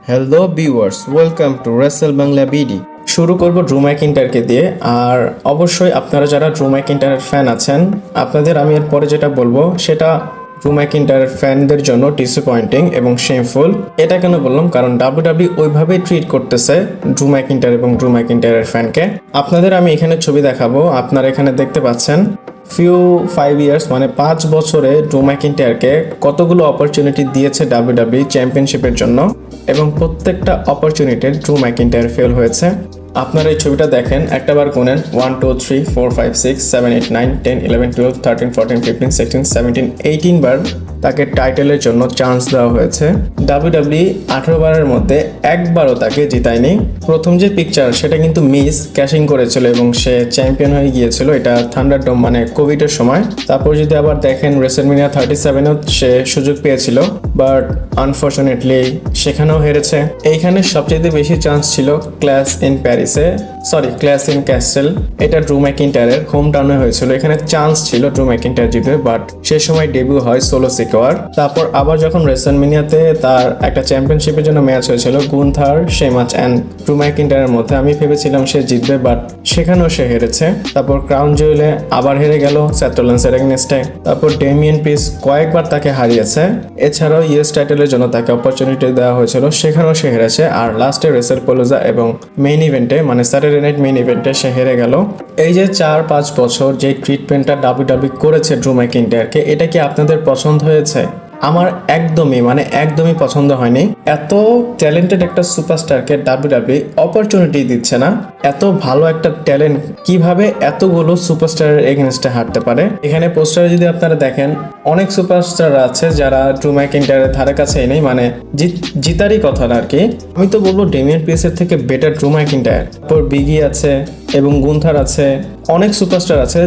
Hello viewers, welcome to Rachel Bangla BD. শুরু করব ড্রু ম্যাকইন্টারকে দিয়ে। আর অবশ্যই আপনারা যারা ড্রু ম্যাকইন্টারের ফ্যান আছেন, আপনাদের আমি এরপরে যেটা বলবো সেটা ড্রু ম্যাকইন্টারের ফ্যানদের জন্য ডিসঅ্যাপয়েন্টিং এবং শেমফুল। এটা কেন বললাম, কারণ ডাব্লিউডাব্লিউ ওইভাবেই ট্রিট করতেছে ড্রু ম্যাকইন্টার এবং ড্রু ম্যাকইন্টারের ফ্যানকে। আপনাদের আমি এখানে ছবি দেখাবো, আপনারা এখানে দেখতে পাচ্ছেন 5 ইয়ার্স মানে 5 বছরে ড্রু ম্যাকইন্টারকে কতগুলো অপরচুনিটি দিয়েছে ডাব্লিউডাব্লিউ চ্যাম্পিয়নশিপের জন্য, এবং প্রত্যেকটা অপরচুনিটির ড্রু ম্যাকইন্টার ফেল হয়েছে। আপনারা এই ছবিটা দেখেন, একটাবার গুনেন 1 2 3 4 5 6 7 8 9 10 11 12 13 14 15 16 17 18 বার তাকে টাইটেলের জন্য চান্স দেওয়া হয়েছে। ডাব্লিউডাব্লিউ 18 বারের মধ্যে একবারও তাকে জিতায়নি। প্রথম যে পিকচার সেটা কিন্তু মিস ক্যাশিং করেছিল এবং সে চ্যাম্পিয়ন হয়ে গিয়েছিল, এটা থান্ডারডোম মানে কোভিডের সময়। তারপর যদি আবার দেখেন রেসেলমেনিয়া 37-এও সে সুযোগ পেয়েছিল, বাট আনফরচুনেটলি সেখানেও হেরেছে। এইখানে সবচেয়ে বেশি চান্স ছিল ক্ল্যাশ ইন ক্যাসেল, এটা ড্রু ম্যাকইন্টারের হোম টাউনে হয়েছিল। এখানে চান্স ছিল ড্রু ম্যাকইন্টার জিতবে, বাট সে সময় ডেবিউ হয় সোলো সিকোয়ার। তারপর আবার যখন রেসেলমেনিয়াতে তার একটা চ্যাম্পিয়নশিপের জন্য ম্যাচ হয়েছিল গুন্থার, শেমাচ অ্যান্ড ড্রু ম্যাকইন্টারের মধ্যে, আমি ভেবেছিলাম সে জিতবে, বাট সেখানেও সে হেরেছে। তারপর ক্রাউন জুয়েলে আবার হেরে গেল সেথ রোলিন্সের এগেইনস্টে। তারপর ডেমিয়ান প্রিস্ট কয়েকবার তাকে হারিয়েছে। এছাড়াও ইউএস টাইটেলের জন্য তাকে অপরচুনিটি দেওয়া হয়েছিল, সেখানেও সে হেরেছে। আর লাস্টে রেসেলপোলোজা এবং মেইন ইভেন্টে মানে স্যাটারডে নাইট মেইন ইভেন্টে সে হেরে গেল। এই যে 4-5 বছর যে ট্রিটমেন্টটা ডাব্লিউডাব্লিউ করেছে ড্রু ম্যাকইন্টারকে, এটা কি আপনাদের পছন্দ হয়েছে? আমার একদমই পছন্দ হয়নি। এত ট্যালেন্টেড একটা সুপারস্টারকে ডাব্লিউডাব্লিউ অপরচুনিটি দিচ্ছে না। এত ভালো একটা ট্যালেন্ট কিভাবে এতগুলো সুপারস্টারের এগেইনস্টে হারতে পারে? এখানে পোস্টারে যদি আপনারা দেখেন, অনেক সুপারস্টার আছে যারা ড্রু ম্যাকইন্টারের ধারে কাছেই নেই, মানে জিতারই কথা না আর কি। আমি তো বলবো ডেমিয়ান প্রিস্টের থেকে বেটার ড্রু ম্যাকইন্টার। তারপর বিগি আছে এবং গুন্থার আছে, অনেক সুপারস্টার আছে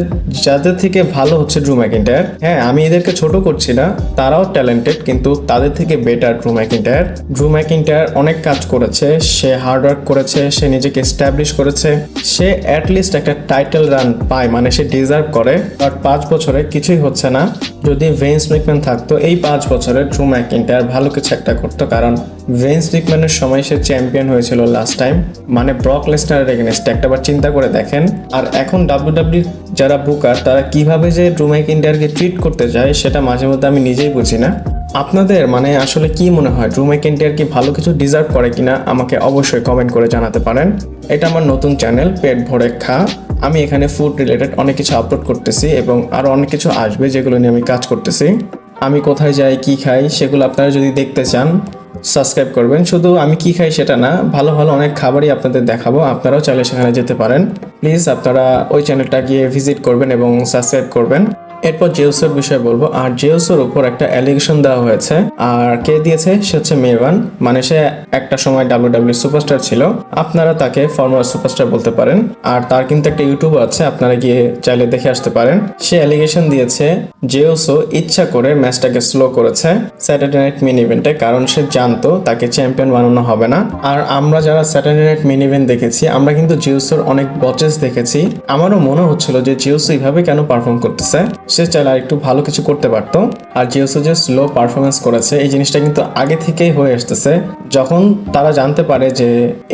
যাদের থেকে ভালো হচ্ছে ড্রু ম্যাকইন্টার। হ্যাঁ, আমি এদেরকে ছোট করছি না, তারাও ট্যালেন্টেড, কিন্তু তাদের থেকে বেটার ড্রু ম্যাকইন্টার। ড্রু ম্যাকইন্টার অনেক কাজ করেছে, সে হার্ডওয়ার্ক করেছে, সে নিজেকে এস্টাবলিশ করেছে, সে অ্যাটলিস্ট একটা টাইটেল রান পায়, মানে সে ডিজার্ভ করে। বাট 5 বছরে কিছুই হচ্ছে না। যদি ভিন্স ম্যাকম্যান থাকতো এই 5 বছরে, ড্রু ম্যাকইন্টার ভালো কিছু একটা করতো, কারণ ভিন্স ম্যাকম্যানের সময় সে চ্যাম্পিয়ন হয়েছিল লাস্ট টাইম, মানে ব্রক লেসনারের এগেইনস্টে। একটাবার চিন্তা করে দেখেন। আর এখন ডাব্লিউডাব্লিউ যারা বুকার, তারা কিভাবে যে ড্রু ম্যাকইন্টারকে ট্রিট করতে যায় সেটা মাঝে মধ্যে আমি নিজেই বুঝি না। আপনাদের মানে আসলে কি মনে হয়, ড্রু ম্যাকইন্টার কি ভালো কিছু ডিজার্ভ করে কিনা? আমাকে অবশ্যই কমেন্ট করে জানাতে পারেন। এটা আমার নতুন চ্যানেল পেট ভরে খা। আমি এখানে ফুড রিলেটেড অনেক কিছু আপলোড করতেছি এবং আরও অনেক কিছু আসবে যেগুলো নিয়ে আমি কাজ করতেছি। আমি কোথায় যাই, কি খাই, সেগুলো আপনারা যদি দেখতে চান সাবস্ক্রাইব করবেন। শুধু আমি কি খাই সেটা না, ভালো ভালো অনেক খাবারই আপনাদের দেখাবো, আপনারাও চাইলে সেখানে যেতে পারেন। প্লিজ আপনারা ওই চ্যানেলটা গিয়ে ভিজিট করবেন এবং সাবস্ক্রাইব করবেন। এরপর জেউসের বিষয়ে বলবো। আর জেউসের উপর একটা অ্যালিগেশন দেওয়া হয়েছে, আর কে দিয়েছে? সে হচ্ছে মেভান, মানে সে একটা সময় ডাব্লিউডাব্লিউ সুপারস্টার ছিল, আপনারা তাকে ফর্মার সুপারস্টার বলতে পারেন। আর তার কিন্তু একটা ইউটিউব আছে, আপনারা গিয়ে চাইলে দেখে আসতে পারেন। সে অ্যালিগেশন দিয়েছে জেউসও ইচ্ছা করে ম্যাচটাকে স্লো করেছে স্যাটারডে নাইট মেইন ইভেন্টে, কারণ সে জানতো তাকে চ্যাম্পিয়ন বানানো হবে না। আর আমরা যারা স্যাটারডে নাইট মেইন ইভেন্ট দেখেছি, আমরা কিন্তু জেউসের অনেক বচেস দেখেছি। আমারও মনে হচ্ছিল যে জেউস এইভাবে কেন পারফর্ম করতেছে, সে চাইলে আর একটু ভালো কিছু করতে পারতো। আর জেউসও যে স্লো পারফরমেন্স করেছে, এই জিনিসটা কিন্তু আগে থেকেই হয়ে আসতেছে। যখন তারা জানতে পারে যে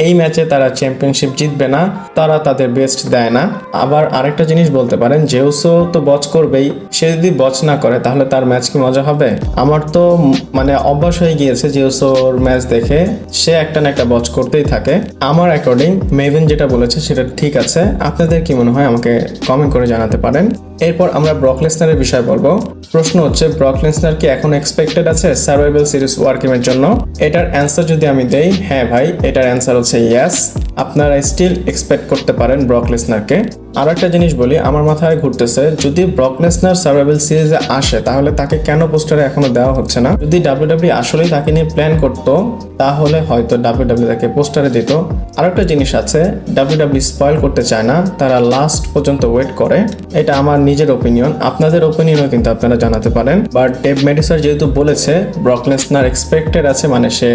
এই ম্যাচে তারা চ্যাম্পিয়নশিপ জিতবে না, তারা তাদের বেস্ট দেয় না। আবার আরেকটা জিনিস বলতে পারেন, জেউসও তো বচ করবেই, সে যদি বচ না করে তাহলে তার ম্যাচ কি মজা হবে? আমার তো মানে অভ্যাস হয়ে গিয়েছে জেউসোর ম্যাচ দেখে, সে একটা না একটা বচ করতেই থাকে। আমার অ্যাকর্ডিং মেভিন যেটা বলেছে সেটা ঠিক আছে। আপনাদের কি মনে হয় আমাকে কমেন্ট করে জানাতে পারেন। এরপর আমরা ব্রক লেসনারের বিষয় বলবো। প্রশ্ন হচ্ছে, ব্রক লেসনার কি এখন এক্সপেক্টেড আছে সার্ভাইভাল সিরিজ ওয়ার গেমের জন্য? এটার অ্যান্সার যদি আমি দেই, হ্যাঁ ভাই, এটার অ্যান্সার হচ্ছে ইয়েস। আপনারা স্টিল এক্সপেক্ট করতে পারেন ব্রক লেসনারকে। আর একটা জিনিস বলি, আমার মাথায় ঘুরতেছে, যদি ব্রক লেসনার সার্ভাইভাল সিরিজে আসে তাহলে তাকে কেন পোস্টারে এখনো দেওয়া হচ্ছে না? যদি ডাব্লিউডাব্লিউ আসলেই তাকে নিয়ে প্ল্যান করতো তাহলে হয়তো ডাব্লিউডাব্লিউ তাকে পোস্টারে দিত। আর একটা জিনিস আছে, ডাব্লিউডাব্লিউ স্পয়েল করতে চায় না, তারা লাস্ট পর্যন্ত ওয়েট করে। এটা আমার নিজের ওপিনিয়ন, আপনাদের ওপিনিয়নও কিন্তু আপনারা জানাতে পারেন। বাট ডেভ মেডিসার যেহেতু বলেছে ব্রক লেসনার এক্সপেক্টেড আছে, মানে সে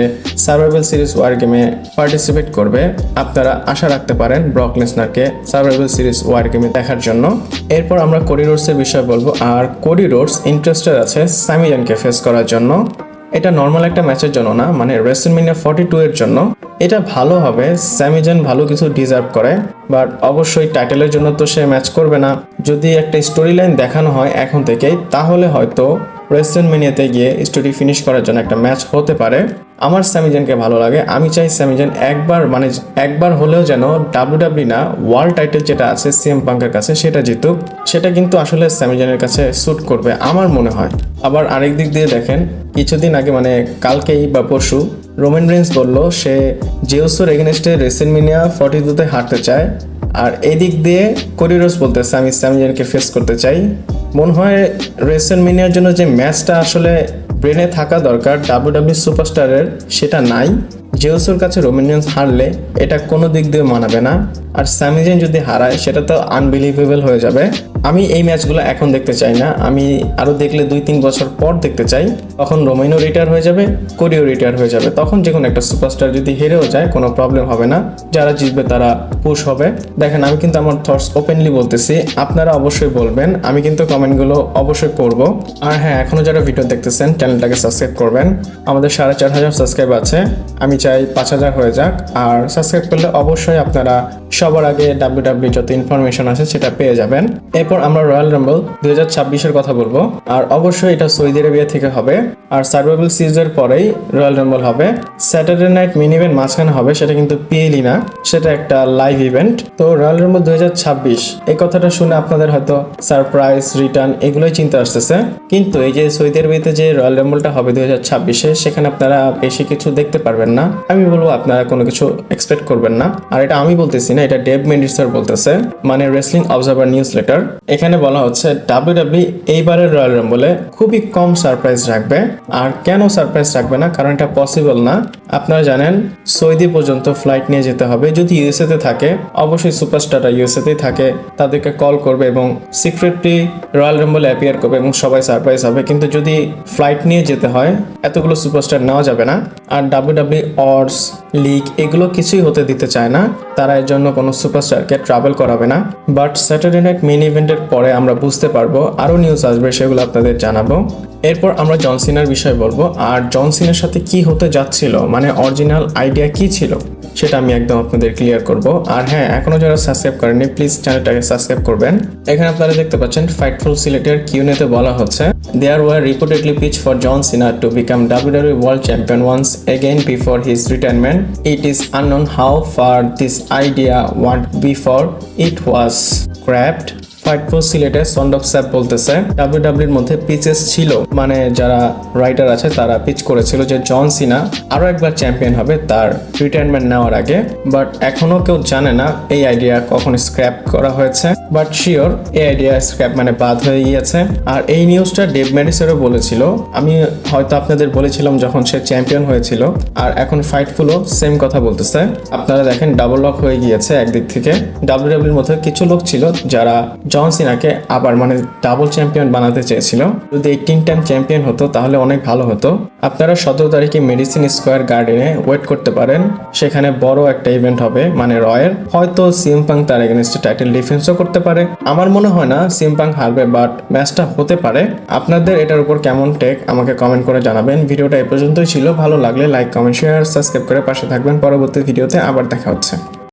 সার্ভাইভাল সিরিজ ওয়ার গেমে পার্টিসিপেট করবে, আপনারা আশা রাখতে পারেন ব্রক লেসনারকে সার্ভাইভাল সিরিজ ওয়ার গেমে দেখার জন্য। এরপর আমরা কোডি রোডসের বিষয় বলবো। আর কোডি রোডস ইন্টারেস্টেড আছে স্যামি জানকে ফেস করার জন্য। এটা নর্মাল একটা ম্যাচের জন্য না, মানে রেসলম্যানিয়া 42 এর জন্য এটা ভালো হবে। স্যামি জান ভালো কিছু ডিজার্ভ করে, বাট অবশ্যই টাইটেলের জন্য তো সে ম্যাচ করবে না। যদি একটা স্টোরি লাইন দেখানো হয় এখন থেকেই, তাহলে হয়তো রেসলম্যানিয়াতে গিয়ে স্টোরি ফিনিশ করার জন্য একটা ম্যাচ হতে পারে। আমার স্যামি জানকে ভালো লাগে, আমি চাই স্যামি জান একবার হলেও যেন ডাব্লিউডাব্লিউ না, ওয়ার্ল্ড টাইটেল যেটা আছে সিএম পাঙ্কের কাছে সেটা জিতুক। সেটা কিন্তু আসলে স্যামি জানের কাছে স্যুট করবে আমার মনে হয়। আবার আরেক দিক দিয়ে দেখেন, কিছুদিন আগে মানে কালকেই বা পরশু রোমান রেইন্স বলল সে জেউসোর এগেনস্টে রেসলম্যানিয়া 42-তে হারতে চায়। আর এদিক দিয়ে কোডি রোডস বলতেছে আমি স্যামি জানকে ফেস করতে চাই। মনে হয় রেসলম্যানিয়ার জন্য যে ম্যাচটা আসলে ব্রেনে থাকা দরকার ডাব্লিউডাব্লিউ সুপারস্টারের, সেটা নাই। জেউসোর কাছে রোমান রেইন্স হারলে এটা কোনো দিক দিয়ে মানাবে না, আর স্যামি জান যদি হারায় সেটা তো আনবিলিভেবল হয়ে যাবে। আমি এই ম্যাচগুলো এখন দেখতে চাই না, আমি আরও দেখলে 2-3 বছর পর দেখতে চাই। তখন রোমাইনও রিটায়ার হয়ে যাবে, কোডিও রিটায়ার হয়ে যাবে, তখন যে কোনো একটা সুপারস্টার যদি হেরেও যায় কোনো প্রবলেম হবে না, যারা জিতবে তারা পুশ হবে। দেখেন আমি কিন্তু আমার থটস ওপেনলি বলতেছি, আপনারা অবশ্যই বলবেন, আমি কিন্তু কমেন্টগুলো অবশ্যই পড়বো। আর হ্যাঁ, এখনও যারা ভিডিও দেখতেছেন চ্যানেলটাকে সাবস্ক্রাইব করবেন। আমাদের 4,500 সাবস্ক্রাইব আছে, আমি চাই 5,000 হয়ে যাক। আর সাবস্ক্রাইব করলে অবশ্যই আপনারা সবার আগে ডাব্লিউডাব্লিউ যত ইনফরমেশন আছে সেটা পেয়ে যাবেন। এরপর আমরা রয়্যাল রাম্বল 2026-এর কথা বলবো, আর অবশ্যই এটা সৌদি আরবিয়া থেকে হবে। আর সার্ভাইভাল সিরিজের পরেই রয়্যাল রাম্বল হবে। স্যাটারডে নাইট মিন ইভেন্ট মাঝখানে হবে, সেটা কিন্তু পিএলই না, সেটা একটা লাইভ ইভেন্ট। তো রয়্যাল রাম্বল 2026 এই কথাটা শুনে আপনাদের হয়তো সারপ্রাইজ, রিটার্ন এগুলোই চিন্তা আসতেছে, কিন্তু এই যে সৌদি আরবিয়াতে যে রয়্যাল রাম্বলটা হবে 2026-এ, সেখানে আপনারা বেশি কিছু দেখতে পারবেন না। আমি বলবো আপনারা কোনো কিছু এক্সপেক্ট করবেন না। আর এটা আমি বলতেছি না, এটা ডেভ মেন্ডিসার বলতেছে, মানে রেসলিং অবজারভার নিউজ লেটার। এখানে বলা হচ্ছে ডাব্লিউডাব্লিউ এইবারের রয়্যাল রাম্বলে খুবই কম সারপ্রাইজ রাখবে। আর কেন সারপ্রাইজ রাখবে না, কারণ এটা পসিবল না। আপনারা জানেন সৌদি পর্যন্ত ফ্লাইট নিয়ে যেতে হবে। যদি ইউএসএতে থাকে, অবশ্যই সুপারস্টাররা ইউএসএতেই থাকে, তাদেরকে কল করবে এবং সিক্রেটলি রয়্যাল রাম্বলে অ্যাপিয়ার করবে এবং সবাই সারপ্রাইজ হবে। কিন্তু যদি ফ্লাইট নিয়ে যেতে হয়, এতগুলো সুপারস্টার নেওয়া যাবে না। আর ডাব্লিউডাব্লিউ অডস লিগ এগুলো কিছুই হতে দিতে চায় না, তারা এর জন্য কোনো সুপারস্টারকে ট্রাভেল করাবে না। বাট স্যাটারডে নাইট মেইন ইভেন্টের পরে আমরা বুঝতে পারবো, আরও নিউজ আসবে, সেগুলো আপনাদের জানাবো। এরপর আমরা জন সিনার বিষয়ে বলবো, আর জন সিনার সাথে কি হতে যাচ্ছিল, মানে অরিজিনাল আইডিয়া কি ছিল, সেটা আমি একদম আপনাদের ক্লিয়ার করব। আর হ্যাঁ, এখনো যারা সাবস্ক্রাইব করেননি প্লিজ চ্যানেলটাকে সাবস্ক্রাইব করবেন। এখানে আপনারা দেখতে পাচ্ছেন ফাইটফুল সিলেটের কিউনেতে বলা হচ্ছে, there were reportedly pitch for John Cena to become W W world champion once again before his retirement. It is unknown how far this idea went before it was scrapped. Fightful সিলেটে সন্ড অফ স্যাপ বলতেছে ডাব্লিউডাব্লিউর মধ্যে peaches ছিল, মানে যারা writer আছে তারা pitch করেছিল যে জন সিনা আরো একবার চ্যাম্পিয়ন হবে তার রিটায়ারমেন্ট নেওয়ার আগে। বাট এখনো কেউ জানে না এই আইডিয়া কখন স্ক্র্যাপ করা হয়েছে। বাট শিওর এই আইডিয়া স্ক্র্যাপ মানে বাদ হয়ে গিয়েছে। আর এই নিউজটা ডেভ মেডিসেরও বলেছিল, আমি হয়তো আপনাদের বলেছিলাম যখন সে চ্যাম্পিয়ন হয়েছিল। আর এখন ফাইটফুলও সেম কথা বলতেছে। আপনারা দেখেন ডাবল লক হয়ে গিয়েছে। একদিক থেকে ডাব্লিউডাব্লিউর মধ্যে কিছু লোক ছিল যারা জন সিনাকে আবার মানে ডাবল চ্যাম্পিয়ন বানাতে চেয়েছিল। যদি 18 টাইম চ্যাম্পিয়ন হতো তাহলে অনেক ভালো হতো। আপনারা 17 তারিখে মেডিসিন স্কোয়ার গার্ডেনে ওয়েট করতে পারেন, সেখানে বড় একটা ইভেন্ট হবে, মানে রয়ের। হয়তো সিএম পাঙ্ক তার এগেইনস্টে টাইটেল ডিফেন্সও করতে পারে। আমার মনে হয় না সিএম পাঙ্ক হারবে, বাট ম্যাচটা হতে পারে। আপনাদের এটার উপর কেমন টেক আমাকে কমেন্ট করে জানাবেন। ভিডিওটা এই পর্যন্তই ছিল, ভালো লাগলে লাইক, কমেন্ট, শেয়ার, সাবস্ক্রাইব করে পাশে থাকবেন। পরবর্তী ভিডিওতে আবার দেখা হচ্ছে।